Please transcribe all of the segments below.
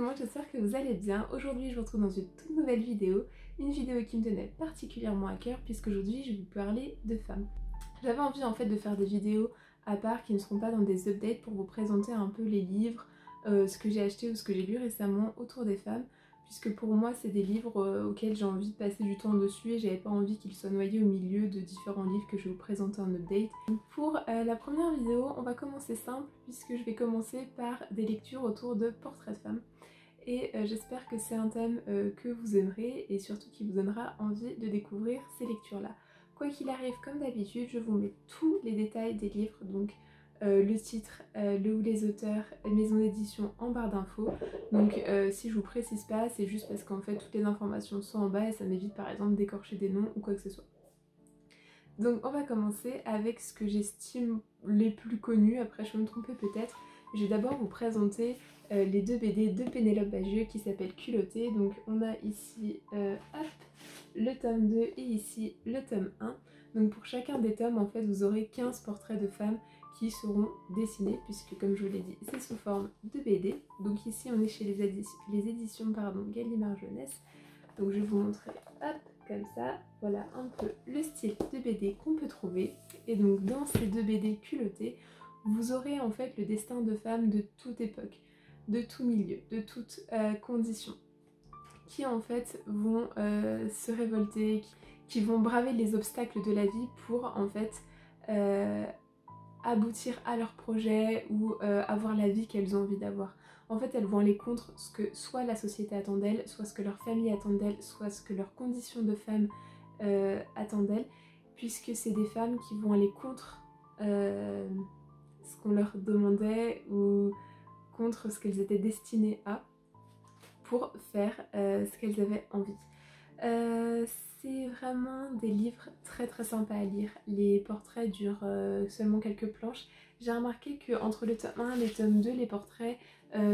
monde, j'espère que vous allez bien. Aujourd'hui je vous retrouve dans une toute nouvelle vidéo, une vidéo qui me tenait particulièrement à cœur puisque aujourd'hui je vais vous parler de femmes. J'avais envie en fait de faire des vidéos à part qui ne seront pas dans des updates pour vous présenter un peu les livres, ce que j'ai acheté ou ce que j'ai lu récemment autour des femmes, puisque pour moi c'est des livres auxquels j'ai envie de passer du temps dessus et j'avais pas envie qu'ils soient noyés au milieu de différents livres que je vais vous présenter en update. Pour la première vidéo, on va commencer simple puisque je vais commencer par des lectures autour de portraits de femmes. Et j'espère que c'est un thème que vous aimerez et surtout qui vous donnera envie de découvrir ces lectures-là. Quoi qu'il arrive, comme d'habitude, je vous mets tous les détails des livres, donc le titre, le ou les auteurs, maison d'édition en barre d'infos. Donc si je vous précise pas, c'est juste parce qu'en fait toutes les informations sont en bas et ça m'évite par exemple d'écorcher des noms ou quoi que ce soit. Donc on va commencer avec ce que j'estime les plus connus, après je vais me tromper peut-être. Je vais d'abord vous présenter les deux BD de Pénélope Bagieux qui s'appellent Culottées. Donc on a ici hop, le tome 2 et ici le tome 1. Donc pour chacun des tomes en fait vous aurez 15 portraits de femmes qui seront dessinés puisque comme je vous l'ai dit c'est sous forme de BD. Donc ici on est chez les éditions Gallimard Jeunesse. Donc je vais vous montrer hop comme ça, voilà un peu le style de BD qu'on peut trouver. Et donc dans ces deux BD Culottées, vous aurez en fait le destin de femmes de toute époque, de tout milieu, de toutes conditions, qui en fait vont se révolter, qui vont braver les obstacles de la vie pour en fait aboutir à leur projet ou avoir la vie qu'elles ont envie d'avoir. En fait, elles vont aller contre ce que soit la société attend d'elles, soit ce que leur famille attend d'elles, soit ce que leurs conditions de femme attendent d'elles, puisque c'est des femmes qui vont aller contre ce qu'on leur demandait ou contre ce qu'elles étaient destinées à pour faire ce qu'elles avaient envie. C'est vraiment des livres très très sympas à lire. Les portraits durent seulement quelques planches. J'ai remarqué qu'entre le tome 1 et le tome 2, les portraits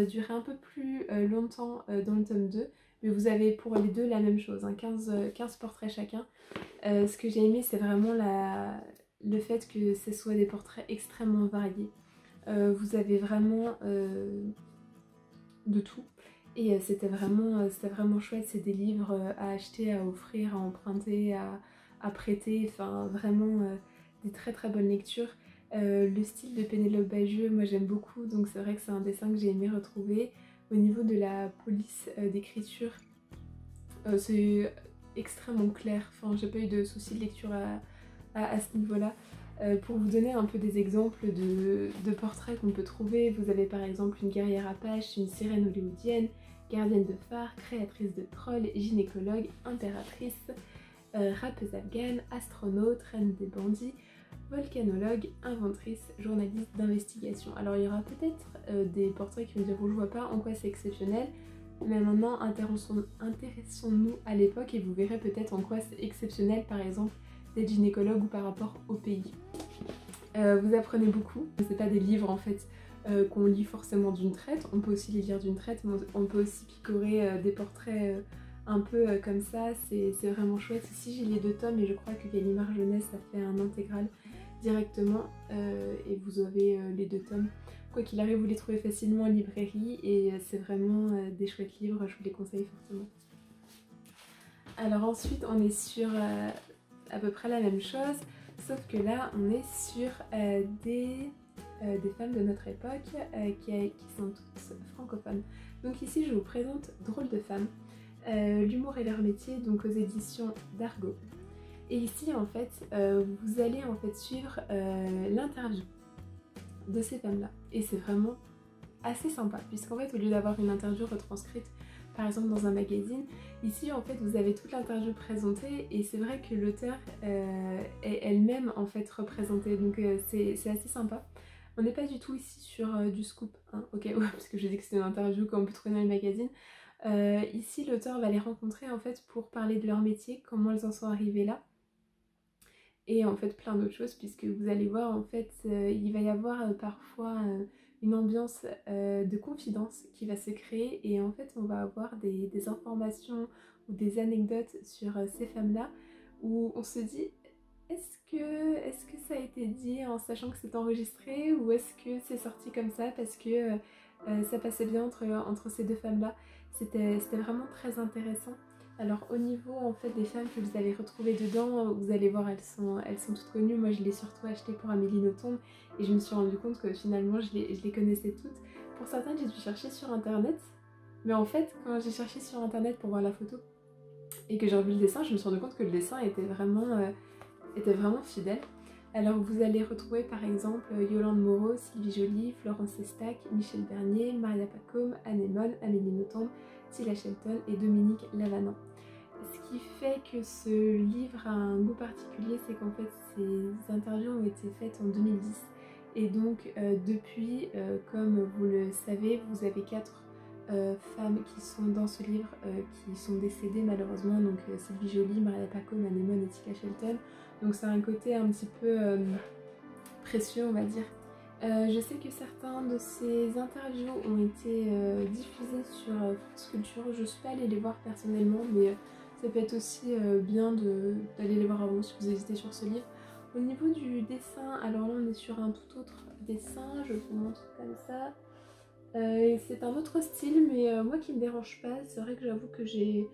duraient un peu plus longtemps dans le tome 2. Mais vous avez pour les deux la même chose, hein, 15 portraits chacun. Ce que j'ai aimé, c'est vraiment le fait que ce soit des portraits extrêmement variés. Vous avez vraiment de tout. Et c'était vraiment chouette, c'est des livres à acheter, à offrir, à emprunter, à prêter, enfin vraiment des très très bonnes lectures. Le style de Pénélope Bagieux, moi j'aime beaucoup, donc c'est vrai que c'est un dessin que j'ai aimé retrouver. Au niveau de la police d'écriture, c'est extrêmement clair, enfin j'ai pas eu de soucis de lecture à ce niveau-là. Pour vous donner un peu des exemples de portraits qu'on peut trouver, vous avez par exemple une guerrière apache, une sirène hollywoodienne, gardienne de phare, créatrice de trolls, gynécologue, impératrice, rappeuse afghane, astronaute, reine des bandits, volcanologue, inventrice, journaliste d'investigation. Alors il y aura peut-être des portraits qui vont dire je vois pas en quoi c'est exceptionnel, mais maintenant intéressons-nous à l'époque et vous verrez peut-être en quoi c'est exceptionnel par exemple d'être gynécologue ou par rapport au pays. Vous apprenez beaucoup, c'est pas des livres en fait qu'on lit forcément d'une traite, on peut aussi les lire d'une traite, mais on peut aussi picorer des portraits un peu comme ça, c'est vraiment chouette. Ici j'ai les deux tomes et je crois que Gallimard Jeunesse a fait un intégral directement et vous avez les deux tomes. Quoi qu'il arrive, vous les trouvez facilement en librairie et c'est vraiment des chouettes livres, je vous les conseille fortement. Alors ensuite on est sur à peu près la même chose, sauf que là on est sur des femmes de notre époque qui sont toutes francophones. Donc ici je vous présente Drôle de femmes, l'humour et leur métier, donc aux éditions d'Argo. Et ici en fait vous allez en fait suivre l'interview de ces femmes là et c'est vraiment assez sympa puisqu'en fait au lieu d'avoir une interview retranscrite par exemple dans un magazine, ici en fait vous avez toute l'interview présentée et c'est vrai que l'auteur est elle-même en fait représentée, donc c'est assez sympa. On n'est pas du tout ici sur du scoop, hein, ok, ouais, parce que j'ai dit que c'était une interview qu'on peut trouver dans les magazines. Ici l'auteur va les rencontrer en fait pour parler de leur métier, comment elles en sont arrivées là. Et en fait plein d'autres choses puisque vous allez voir en fait il va y avoir parfois une ambiance de confidence qui va se créer et en fait on va avoir des informations ou des anecdotes sur ces femmes-là où on se dit est-ce que ça a été dit en sachant que c'est enregistré ou est-ce que c'est sorti comme ça parce que Ça passait bien entre ces deux femmes-là. C'était vraiment très intéressant. Alors au niveau en fait des femmes que vous allez retrouver dedans, vous allez voir elles sont toutes connues. Moi je l'ai surtout acheté pour Amélie Nothomb et je me suis rendu compte que finalement je les connaissais toutes. Pour certaines j'ai dû chercher sur internet, mais en fait quand j'ai cherché sur internet pour voir la photo et que j'ai revu le dessin, je me suis rendu compte que le dessin était vraiment fidèle. Alors vous allez retrouver par exemple Yolande Moreau, Sylvie Joly, Florence Estac, Michel Bernier, Maria Pacôme, Anne Emone, Amélie Nothomb, Tila Shelton et Dominique Lavanant. Ce qui fait que ce livre a un goût particulier, c'est qu'en fait ces interviews ont été faites en 2010 et donc depuis, comme vous le savez, vous avez 4 femmes qui sont dans ce livre qui sont décédées malheureusement, donc Sylvie Joly, Maria Pacôme, Anne Emone et Tila Shelton. Donc c'est un côté un petit peu précieux on va dire. Je sais que certains de ces interviews ont été diffusés sur France Culture. Je ne suis pas allée les voir personnellement, mais ça peut être aussi bien d'aller les voir avant si vous hésitez sur ce livre. Au niveau du dessin, alors là on est sur un tout autre dessin, je vous montre comme ça. C'est un autre style, mais moi qui me dérange pas, c'est vrai que j'avoue que j'ai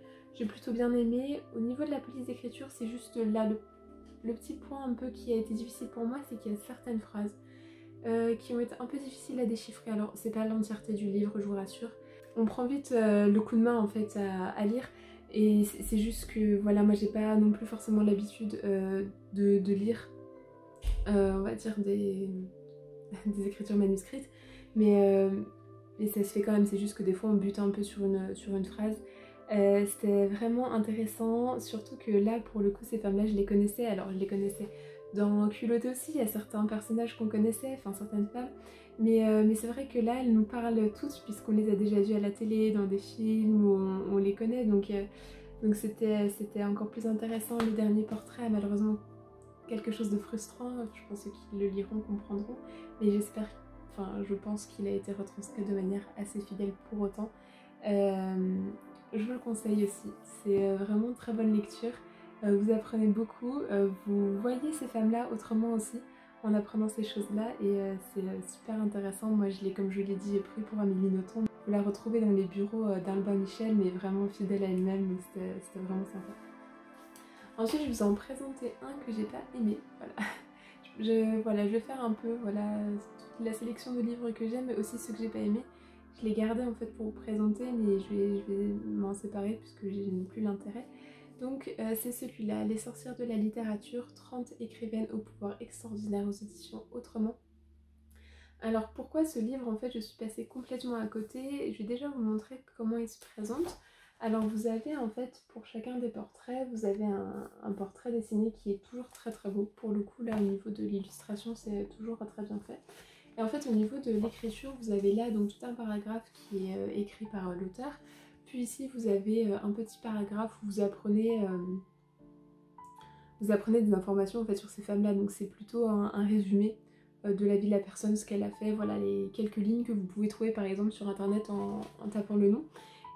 plutôt bien aimé. Au niveau de la police d'écriture, c'est juste là le petit point un peu qui a été difficile pour moi, c'est qu'il y a certaines phrases qui ont été un peu difficiles à déchiffrer. Alors c'est pas l'entièreté du livre, je vous rassure. On prend vite le coup de main en fait à lire, et c'est juste que voilà, moi j'ai pas non plus forcément l'habitude de lire on va dire des écritures manuscrites, mais ça se fait quand même, c'est juste que des fois on bute un peu sur une phrase. C'était vraiment intéressant, surtout que là pour le coup ces femmes-là je les connaissais, alors je les connaissais dans Culotté aussi, il y a certains personnages qu'on connaissait, enfin certaines femmes, mais c'est vrai que là elles nous parlent toutes puisqu'on les a déjà vues à la télé, dans des films où on les connaît, donc c'était encore plus intéressant. Le dernier portrait a malheureusement quelque chose de frustrant, je pense que ceux qui le liront comprendront, mais je pense qu'il a été retranscrit de manière assez fidèle pour autant. Je vous le conseille aussi, c'est vraiment une très bonne lecture, vous apprenez beaucoup, vous voyez ces femmes-là autrement aussi en apprenant ces choses-là, et c'est super intéressant. Moi je l'ai, comme je l'ai dit, pris pour Amélie Nothomb. Vous la retrouvez dans les bureaux d'Alba Michel, mais vraiment fidèle à elle-même, donc c'était vraiment sympa. Ensuite je vous en présentais un que j'ai pas aimé, voilà. Je vais faire un peu toute la sélection de livres que j'aime, mais aussi ceux que j'ai pas aimés. Je l'ai gardé en fait pour vous présenter, mais je vais m'en séparer puisque je n'ai plus l'intérêt. Donc c'est celui-là, Les sorcières de la littérature, 30 écrivaines au pouvoir extraordinaire, aux éditions Autrement. Alors pourquoi ce livre? En fait je suis passée complètement à côté, je vais déjà vous montrer comment il se présente. Alors vous avez en fait pour chacun des portraits, vous avez un portrait dessiné qui est toujours très très beau. Pour le coup là au niveau de l'illustration c'est toujours très bien fait. Et en fait au niveau de l'écriture vous avez là donc tout un paragraphe qui est écrit par l'auteur. Puis ici vous avez un petit paragraphe où vous apprenez des informations en fait sur ces femmes-là. Donc c'est plutôt un résumé de la vie de la personne, ce qu'elle a fait, voilà les quelques lignes que vous pouvez trouver par exemple sur internet en tapant le nom.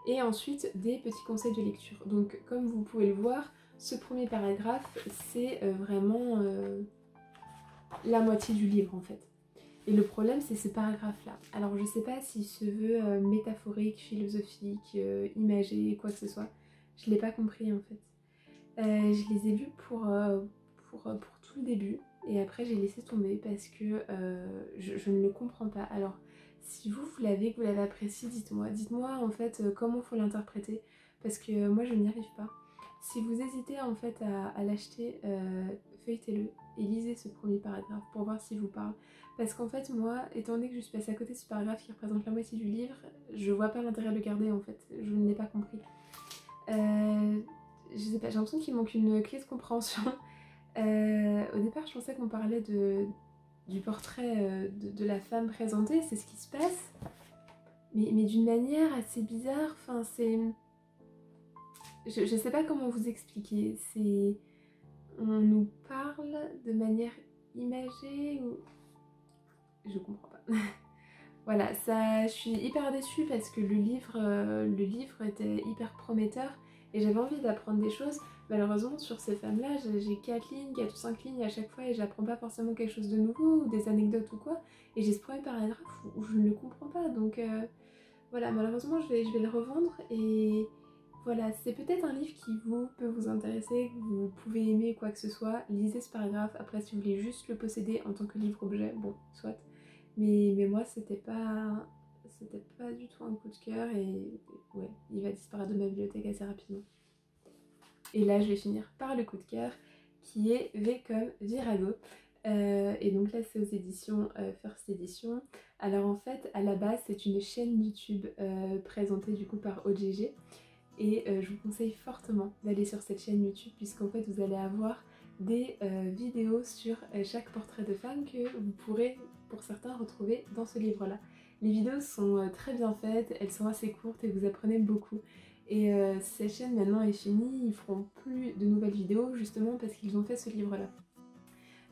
Et ensuite des petits conseils de lecture. Donc comme vous pouvez le voir, ce premier paragraphe c'est vraiment la moitié du livre en fait. Et le problème c'est ce paragraphe là. Alors je sais pas s'il se veut métaphorique, philosophique, imagé, quoi que ce soit. Je l'ai pas compris en fait. Je les ai lus pour tout le début et après j'ai laissé tomber parce que je ne le comprends pas. Alors si vous l'avez, que vous l'avez apprécié, dites-moi en fait comment faut l'interpréter, parce que moi je n'y arrive pas. Si vous hésitez en fait à l'acheter, feuilletez-le et lisez ce premier paragraphe pour voir s'il vous parle. Parce qu'en fait moi, étant donné que je suis passée à côté de ce paragraphe qui représente la moitié du livre, je vois pas l'intérêt de le garder en fait, je ne l'ai pas compris. Je sais pas, j'ai l'impression qu'il manque une clé de compréhension. Au départ je pensais qu'on parlait du portrait de la femme présentée, c'est ce qui se passe, mais d'une manière assez bizarre, enfin c'est... Je sais pas comment vous expliquer, c'est... On nous parle de manière imagée ou... Je comprends pas. Voilà, ça, je suis hyper déçue parce que le livre était hyper prometteur et j'avais envie d'apprendre des choses. Malheureusement sur ces femmes-là, j'ai 4 lignes, 4 ou 5 lignes à chaque fois et j'apprends pas forcément quelque chose de nouveau ou des anecdotes ou quoi. Et j'ai ce premier paragraphe où je ne le comprends pas, donc voilà, malheureusement je vais le revendre et voilà, c'est peut-être un livre qui peut vous intéresser, que vous pouvez aimer quoi que ce soit, lisez ce paragraphe. Après si vous voulez juste le posséder en tant que livre-objet, bon, soit. Mais moi c'était pas du tout un coup de cœur et ouais, il va disparaître de ma bibliothèque assez rapidement. Et là je vais finir par le coup de cœur qui est V comme Virago. Et donc là c'est aux éditions First Edition. Alors en fait à la base c'est une chaîne YouTube présentée du coup par OGG. Et je vous conseille fortement d'aller sur cette chaîne YouTube puisqu'en fait vous allez avoir des vidéos sur chaque portrait de femme que vous pourrez pour certains retrouver dans ce livre-là. Les vidéos sont très bien faites, elles sont assez courtes et vous apprenez beaucoup. Et cette chaîne maintenant est finie, ils feront plus de nouvelles vidéos justement parce qu'ils ont fait ce livre-là.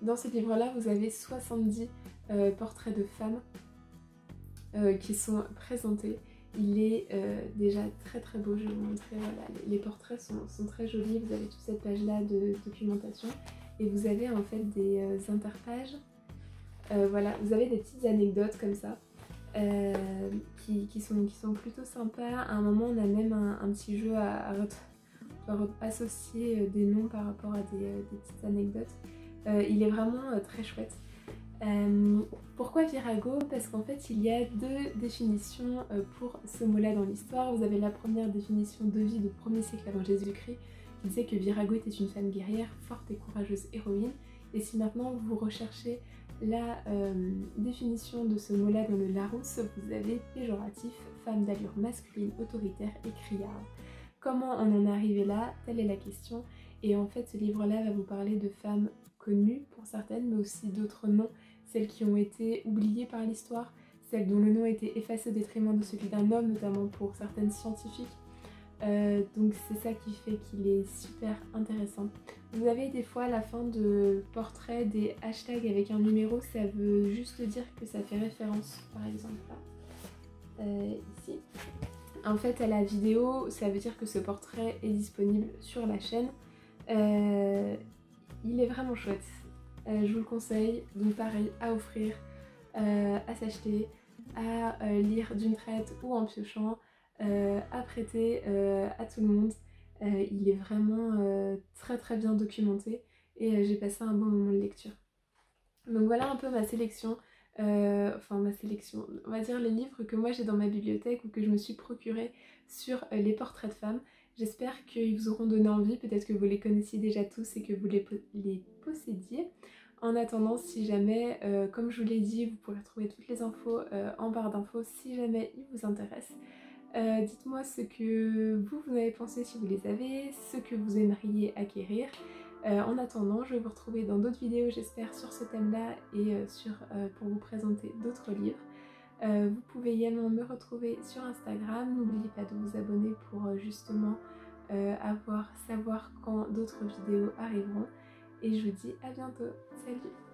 Dans ce livre-là vous avez 70 portraits de femmes qui sont présentés. Il est déjà très très beau, je vais vous montrer, voilà, les portraits sont très jolis, vous avez toute cette page là de documentation et vous avez en fait des interpages, voilà, vous avez des petites anecdotes comme ça qui sont plutôt sympas. À un moment on a même un petit jeu à associer des noms par rapport à des petites anecdotes. Il est vraiment très chouette. Pourquoi Virago? Parce qu'en fait il y a deux définitions pour ce mot-là dans l'histoire. Vous avez la première définition de vie du 1er siècle avant Jésus-Christ qui disait que Virago était une femme guerrière, forte et courageuse héroïne. Et si maintenant vous recherchez la définition de ce mot-là dans le Larousse, vous avez péjoratif, femme d'allure masculine, autoritaire et criarde. Comment on en est arrivé là? Telle est la question. Et en fait ce livre-là va vous parler de femmes connues pour certaines, mais aussi d'autres noms, celles qui ont été oubliées par l'histoire, celles dont le nom a été effacé au détriment de celui d'un homme, notamment pour certaines scientifiques. Donc c'est ça qui fait qu'il est super intéressant. Vous avez des fois à la fin de portraits des hashtags avec un numéro, ça veut juste dire que ça fait référence, par exemple là, ici. En fait à la vidéo, ça veut dire que ce portrait est disponible sur la chaîne. Il est vraiment chouette. Je vous le conseille, donc pareil, à offrir, à s'acheter, à lire d'une traite ou en piochant, à prêter à tout le monde. Il est vraiment très très bien documenté et j'ai passé un bon moment de lecture. Donc voilà un peu ma sélection, enfin ma sélection, on va dire les livres que moi j'ai dans ma bibliothèque ou que je me suis procuré sur les portraits de femmes. J'espère qu'ils vous auront donné envie, peut-être que vous les connaissiez déjà tous et que vous les possédiez. En attendant, si jamais, comme je vous l'ai dit, vous pourrez retrouver toutes les infos en barre d'infos si jamais ils vous intéressent. Dites-moi ce que vous en avez pensé si vous les avez, ce que vous aimeriez acquérir. En attendant, je vais vous retrouver dans d'autres vidéos, j'espère, sur ce thème-là et pour vous présenter d'autres livres. Vous pouvez également me retrouver sur Instagram. N'oubliez pas de vous abonner pour justement savoir quand d'autres vidéos arriveront. Et je vous dis à bientôt. Salut!